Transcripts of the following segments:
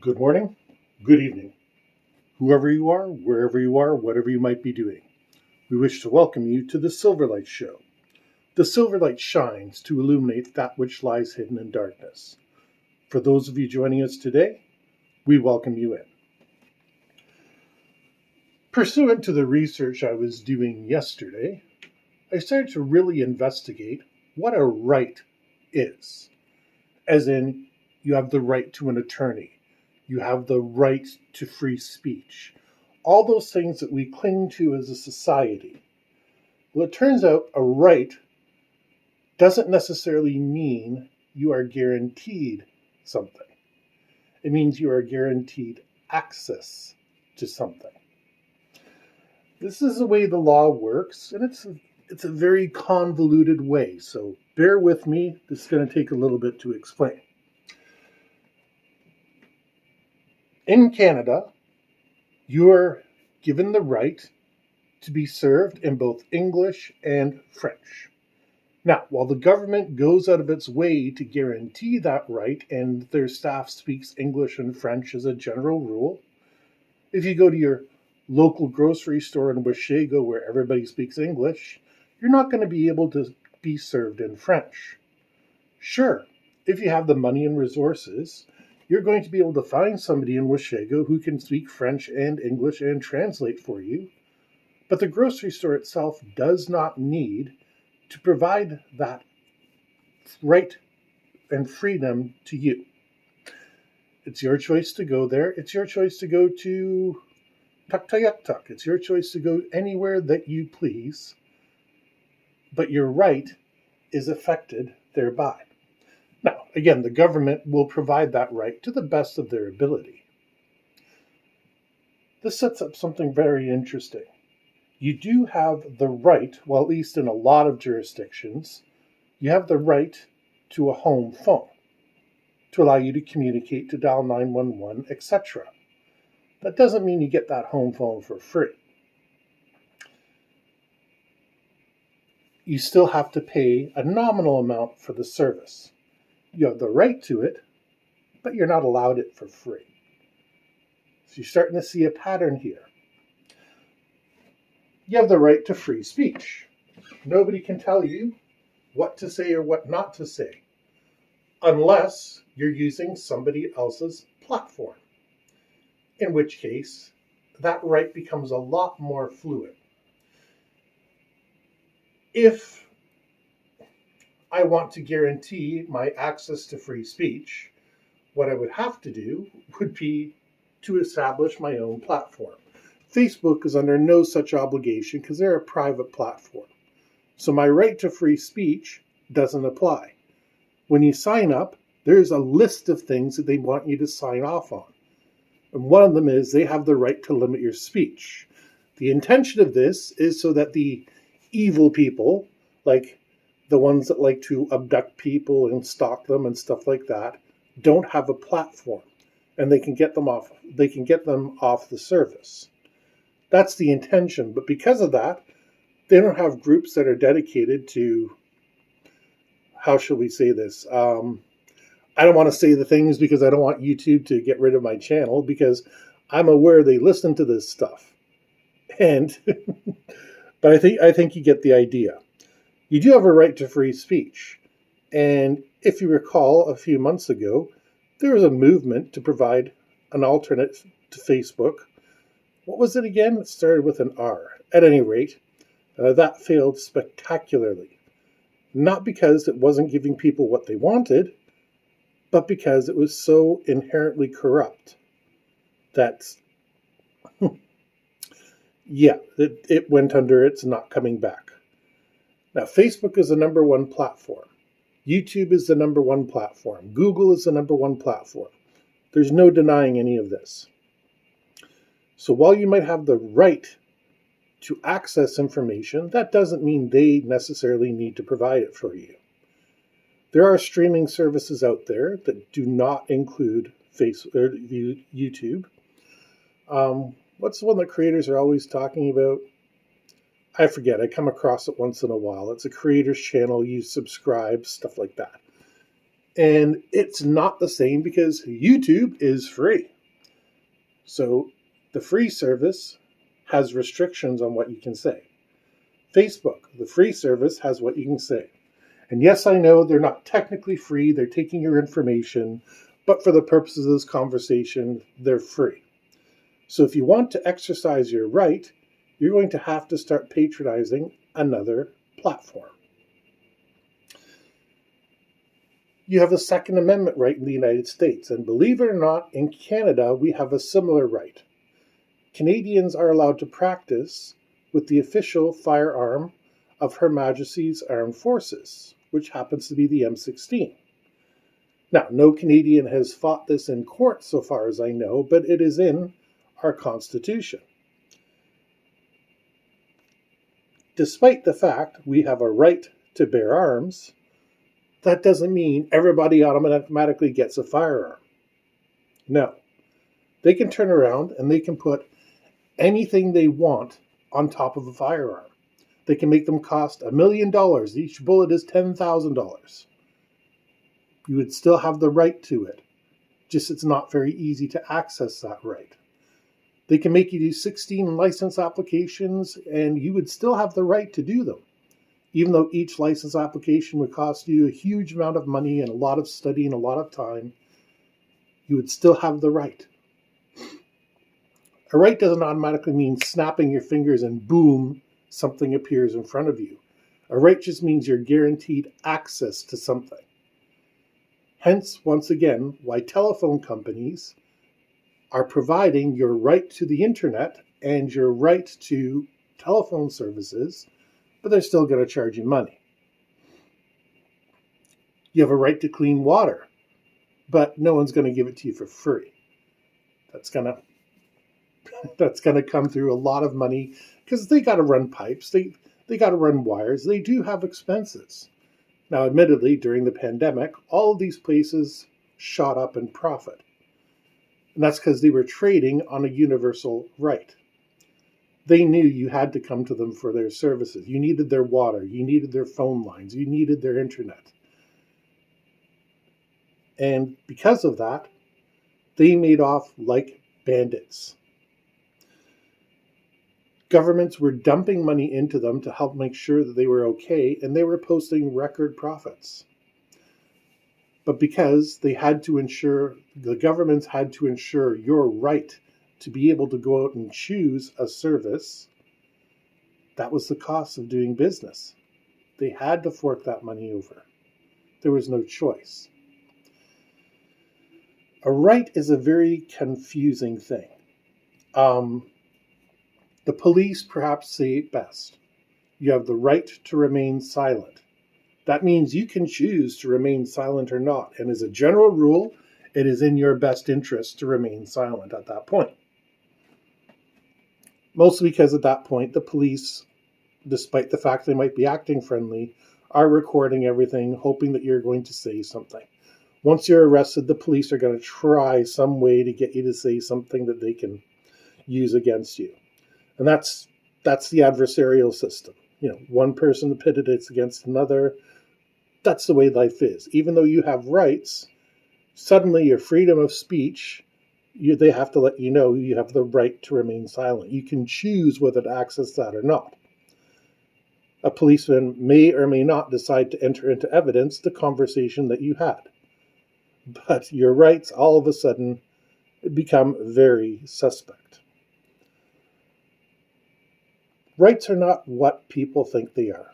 Good morning, good evening, whoever you are, wherever you are, whatever you might be doing. We wish to welcome you to the Silverlight Show. The Silverlight shines to illuminate that which lies hidden in darkness. For those of you joining us today, we welcome you in. Pursuant to the research I was doing yesterday, I started to really investigate what a right is. As in, you have the right to an attorney. You have the right to free speech. All those things that we cling to as a society. Well, it turns out a right doesn't necessarily mean you are guaranteed something. It means you are guaranteed access to something. This is the way the law works, and it's a very convoluted way, so bear with me. This is going to take a little bit to explain. In Canada, you are given the right to be served in both English and French. Now, while the government goes out of its way to guarantee that right and their staff speaks English and French as a general rule, if you go to your local grocery store in Washego where everybody speaks English, you're not going to be able to be served in French. Sure, if you have the money and resources, you're going to be able to find somebody in Washego who can speak French and English and translate for you, but the grocery store itself does not need to provide that right and freedom to you. It's your choice to go there. It's your choice to go to Tuktoyaktuk. It's your choice to go anywhere that you please, but your right is affected thereby. Now, again, the government will provide that right to the best of their ability. This sets up something very interesting. You do have the right, well, at least in a lot of jurisdictions, you have the right to a home phone to allow you to communicate, to dial 911, etc. That doesn't mean you get that home phone for free. You still have to pay a nominal amount for the service. You have the right to it, but you're not allowed it for free. So you're starting to see a pattern here. You have the right to free speech. Nobody can tell you what to say or what not to say, unless you're using somebody else's platform, in which case that right becomes a lot more fluid. If I want to guarantee my access to free speech, what I would have to do would be to establish my own platform. Facebook is under no such obligation because they're a private platform. So my right to free speech doesn't apply. When you sign up, there's a list of things that they want you to sign off on. And one of them is they have the right to limit your speech. The intention of this is so that the evil people, like the ones that like to abduct people and stalk them and stuff like that, don't have a platform, and they can get them off the service. That's the intention, but because of that, they don't have groups that are dedicated to, how shall we say this? I don't want to say the things because I don't want YouTube to get rid of my channel, because I'm aware they listen to this stuff. And but I think you get the idea. You do have a right to free speech. And if you recall, a few months ago, there was a movement to provide an alternate to Facebook. What was it again? It started with an R. At any rate, that failed spectacularly. Not because it wasn't giving people what they wanted, but because it was so inherently corrupt that, it went under. It's not coming back. Now, Facebook is the number one platform. YouTube is the number one platform. Google is the number one platform. There's no denying any of this. So while you might have the right to access information, that doesn't mean they necessarily need to provide it for you. There are streaming services out there that do not include YouTube. What's the one that creators are always talking about? I forget. I come across it once in a while. It's a creator's channel. You subscribe, stuff like that. And it's not the same because YouTube is free. So the free service has restrictions on what you can say. Facebook, the free service, has what you can say. And yes, I know they're not technically free, they're taking your information, but for the purposes of this conversation, they're free. So if you want to exercise your right, you're going to have to start patronizing another platform. You have the Second Amendment right in the United States, and believe it or not, in Canada, we have a similar right. Canadians are allowed to practice with the official firearm of Her Majesty's Armed Forces, which happens to be the M16. Now, no Canadian has fought this in court so far as I know, but it is in our Constitution. Despite the fact we have a right to bear arms, that doesn't mean everybody automatically gets a firearm. No. They can turn around and they can put anything they want on top of a firearm. They can make them cost $1 million. Each bullet is $10,000. You would still have the right to it. Just it's not very easy to access that right. They can make you do 16 license applications and you would still have the right to do them. Even though each license application would cost you a huge amount of money and a lot of study and a lot of time, you would still have the right. A right doesn't automatically mean snapping your fingers and boom, something appears in front of you. A right just means you're guaranteed access to something. Hence, once again, why telephone companies are providing your right to the internet and your right to telephone services, but they're still going to charge you money. You have a right to clean water, but no one's going to give it to you for free. That's going to come through a lot of money because they got to run pipes, they got to run wires, they do have expenses. Now, admittedly, during the pandemic, all of these places shot up in profit. And that's because they were trading on a universal right. They knew you had to come to them for their services. You needed their water, you needed their phone lines, you needed their internet. And because of that, they made off like bandits. Governments were dumping money into them to help make sure that they were okay, and they were posting record profits. But because they had to ensure, the governments had to ensure your right to be able to go out and choose a service, that was the cost of doing business. They had to fork that money over. There was no choice. A right is a very confusing thing. The police perhaps say it best. You have the right to remain silent. That means you can choose to remain silent or not. And as a general rule, it is in your best interest to remain silent at that point. Mostly because at that point, the police, despite the fact they might be acting friendly, are recording everything, hoping that you're going to say something. Once you're arrested, the police are going to try some way to get you to say something that they can use against you. And that's the adversarial system. You know, one person pitted against another. That's the way life is. Even though you have rights, suddenly your freedom of speech, they have to let you know you have the right to remain silent. You can choose whether to access that or not. A policeman may or may not decide to enter into evidence the conversation that you had. But your rights all of a sudden become very suspect. Rights are not what people think they are.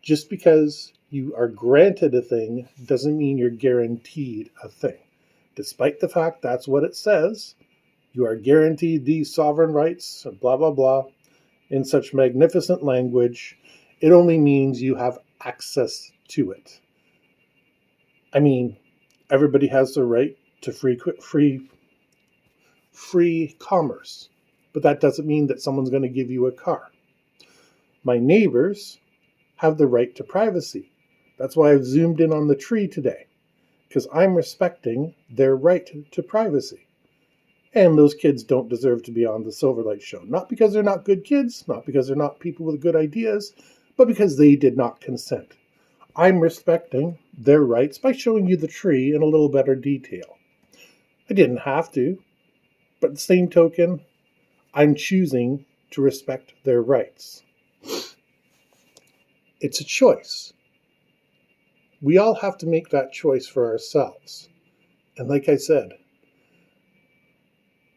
Just because you are granted a thing doesn't mean you're guaranteed a thing. Despite the fact that's what it says, you are guaranteed these sovereign rights, blah, blah, blah, in such magnificent language, it only means you have access to it. I mean, everybody has the right to free commerce, but that doesn't mean that someone's going to give you a car. My neighbors have the right to privacy. That's why I've zoomed in on the tree today, because I'm respecting their right to privacy. And those kids don't deserve to be on the Silverlight Show. Not because they're not good kids, not because they're not people with good ideas, but because they did not consent. I'm respecting their rights by showing you the tree in a little better detail. I didn't have to, But the same token, I'm choosing to respect their rights. It's a choice. We all have to make that choice for ourselves. And like I said,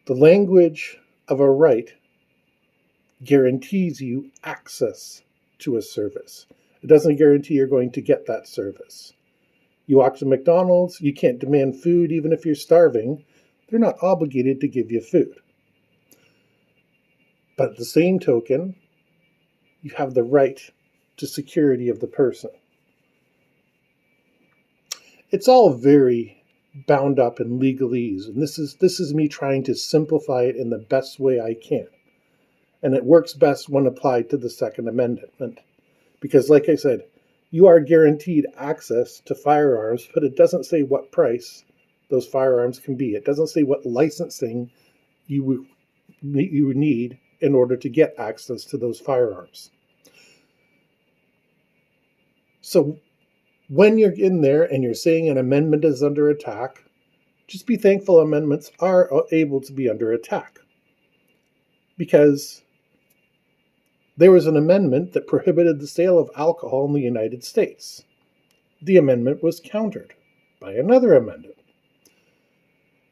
the language of a right guarantees you access to a service. It doesn't guarantee you're going to get that service. You walk to McDonald's, you can't demand food even if you're starving. They're not obligated to give you food. But at the same token, you have the right to security of the person. It's all very bound up in legalese, and this is me trying to simplify it in the best way I can. And it works best when applied to the Second Amendment. Because like I said, you are guaranteed access to firearms, but it doesn't say what price those firearms can be. It doesn't say what licensing you would need in order to get access to those firearms. So when you're in there and you're saying an amendment is under attack, just be thankful amendments are able to be under attack. Because there was an amendment that prohibited the sale of alcohol in the United States. The amendment was countered by another amendment.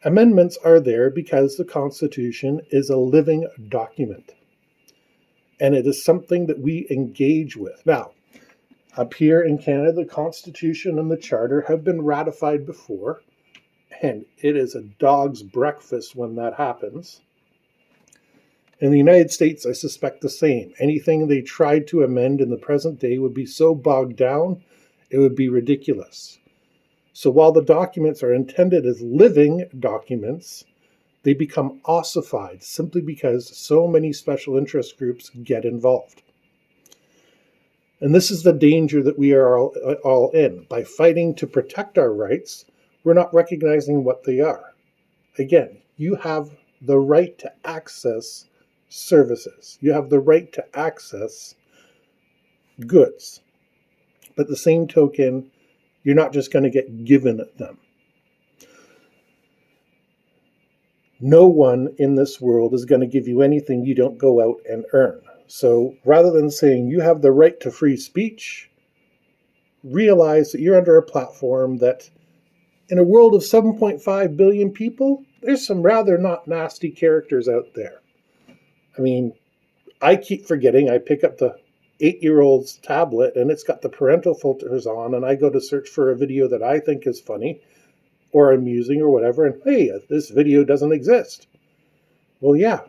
Amendments are there because the Constitution is a living document. And it is something that we engage with. Now, up here in Canada, the Constitution and the Charter have been ratified before, and it is a dog's breakfast when that happens. In the United States, I suspect the same. Anything they tried to amend in the present day would be so bogged down, it would be ridiculous. So while the documents are intended as living documents, they become ossified simply because so many special interest groups get involved. And this is the danger that we are all in. By fighting to protect our rights, we're not recognizing what they are. Again, you have the right to access services. You have the right to access goods. But at the same token, you're not just going to get given them. No one in this world is going to give you anything you don't go out and earn. So rather than saying you have the right to free speech, realize that you're under a platform that, in a world of 7.5 billion people, there's some rather not nasty characters out there. I mean, I keep forgetting I pick up the 8-year-old's tablet and it's got the parental filters on, and I go to search for a video that I think is funny or amusing or whatever, and hey, this video doesn't exist. Well, yeah,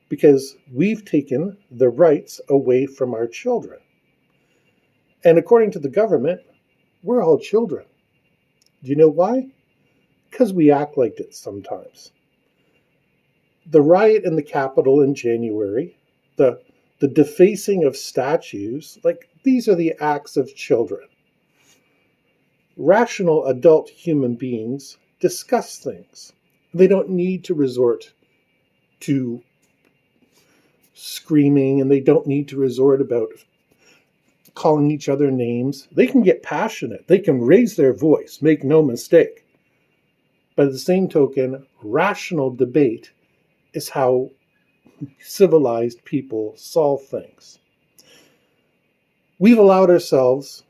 because we've taken the rights away from our children. And according to the government, we're all children. Do you know why? Because we act like it sometimes. The riot in the Capitol in January, the defacing of statues, like these are the acts of children. Rational adult human beings discuss things. They don't need to resort to screaming, and they don't need to resort about calling each other names. They can get passionate. They can raise their voice, make no mistake. But at the same token, rational debate is how civilized people solve things. We've allowed ourselves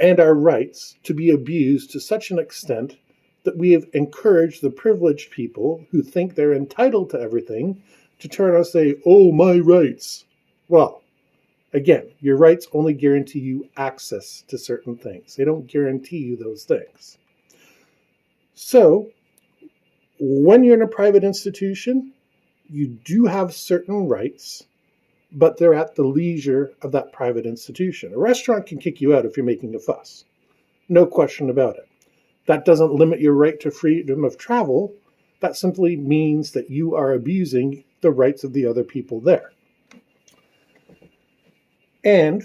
and our rights to be abused to such an extent that we have encouraged the privileged people who think they're entitled to everything to turn and say, oh, my rights. Well, again, your rights only guarantee you access to certain things. They don't guarantee you those things. So, when you're in a private institution, you do have certain rights, but they're at the leisure of that private institution. A restaurant can kick you out if you're making a fuss. No question about it. That doesn't limit your right to freedom of travel. That simply means that you are abusing the rights of the other people there. And,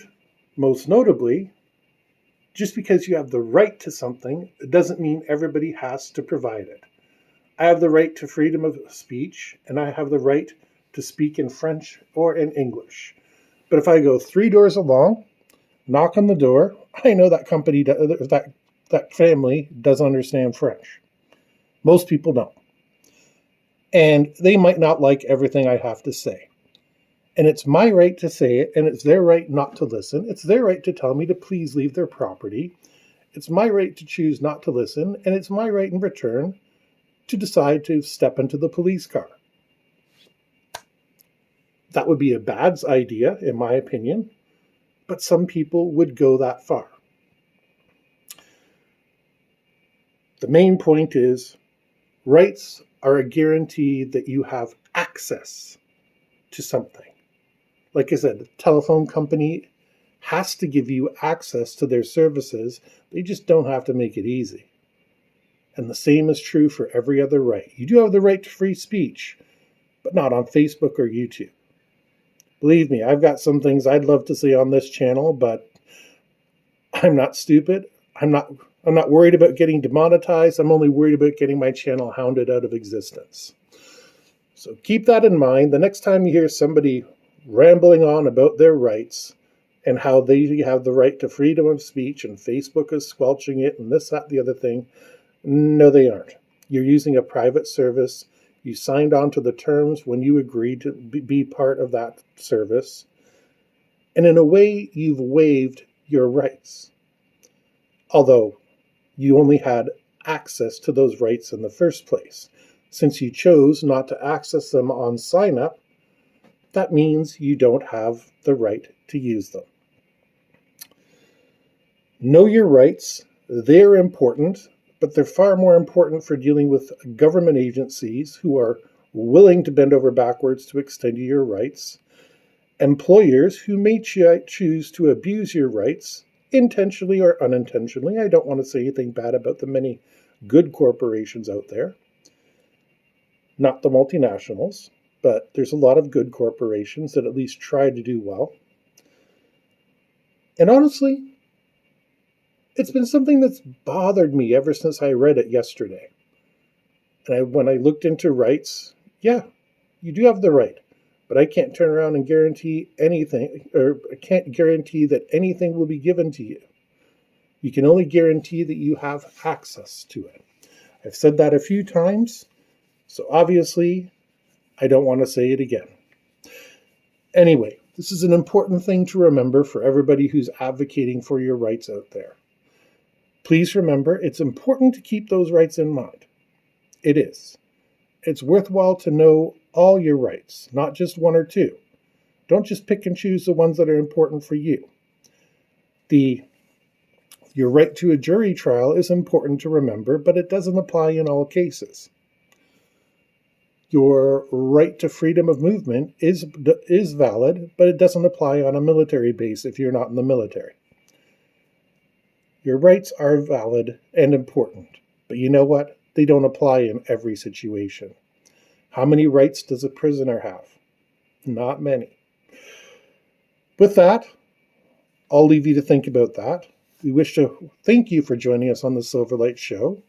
most notably, just because you have the right to something, it doesn't mean everybody has to provide it. I have the right to freedom of speech, and I have the right to speak in French or in English. But if I go 3 doors along, knock on the door, I know that company, that family doesn't understand French. Most people don't. And they might not like everything I have to say. And it's my right to say it, and it's their right not to listen. It's their right to tell me to please leave their property. It's my right to choose not to listen, and it's my right in return to decide to step into the police car. That would be a bad idea, in my opinion, but some people would go that far. The main point is rights are a guarantee that you have access to something. Like I said, the telephone company has to give you access to their services. They just don't have to make it easy. And the same is true for every other right. You do have the right to free speech, but not on Facebook or YouTube. Believe me, I've got some things I'd love to say on this channel, but I'm not stupid. I'm not worried about getting demonetized. I'm only worried about getting my channel hounded out of existence. So keep that in mind. The next time you hear somebody rambling on about their rights and how they have the right to freedom of speech and Facebook is squelching it and this, that, the other thing, no, they aren't. You're using a private service. You signed on to the terms when you agreed to be part of that service. And in a way, you've waived your rights. Although you only had access to those rights in the first place. Since you chose not to access them on sign up, that means you don't have the right to use them. Know your rights. They're important, but they're far more important for dealing with government agencies who are willing to bend over backwards to extend you your rights, employers who may choose to abuse your rights, intentionally or unintentionally. I don't want to say anything bad about the many good corporations out there, not the multinationals, but there's a lot of good corporations that at least try to do well. And honestly, it's been something that's bothered me ever since I read it yesterday. And when I looked into rights, yeah, you do have the right, but I can't turn around and guarantee anything, or I can't guarantee that anything will be given to you. You can only guarantee that you have access to it. I've said that a few times, so obviously I don't want to say it again. Anyway, this is an important thing to remember for everybody who's advocating for your rights out there. Please remember, it's important to keep those rights in mind. It is. It's worthwhile to know all your rights, not just one or two. Don't just pick and choose the ones that are important for you. Your right to a jury trial is important to remember, but it doesn't apply in all cases. Your right to freedom of movement is valid, but it doesn't apply on a military base if you're not in the military. Your rights are valid and important, but you know what? They don't apply in every situation. How many rights does a prisoner have? Not many. With that, I'll leave you to think about that. We wish to thank you for joining us on the Silverlight Show.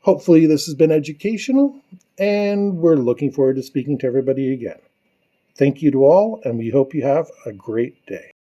Hopefully this has been educational, and we're looking forward to speaking to everybody again. Thank you to all, and we hope you have a great day.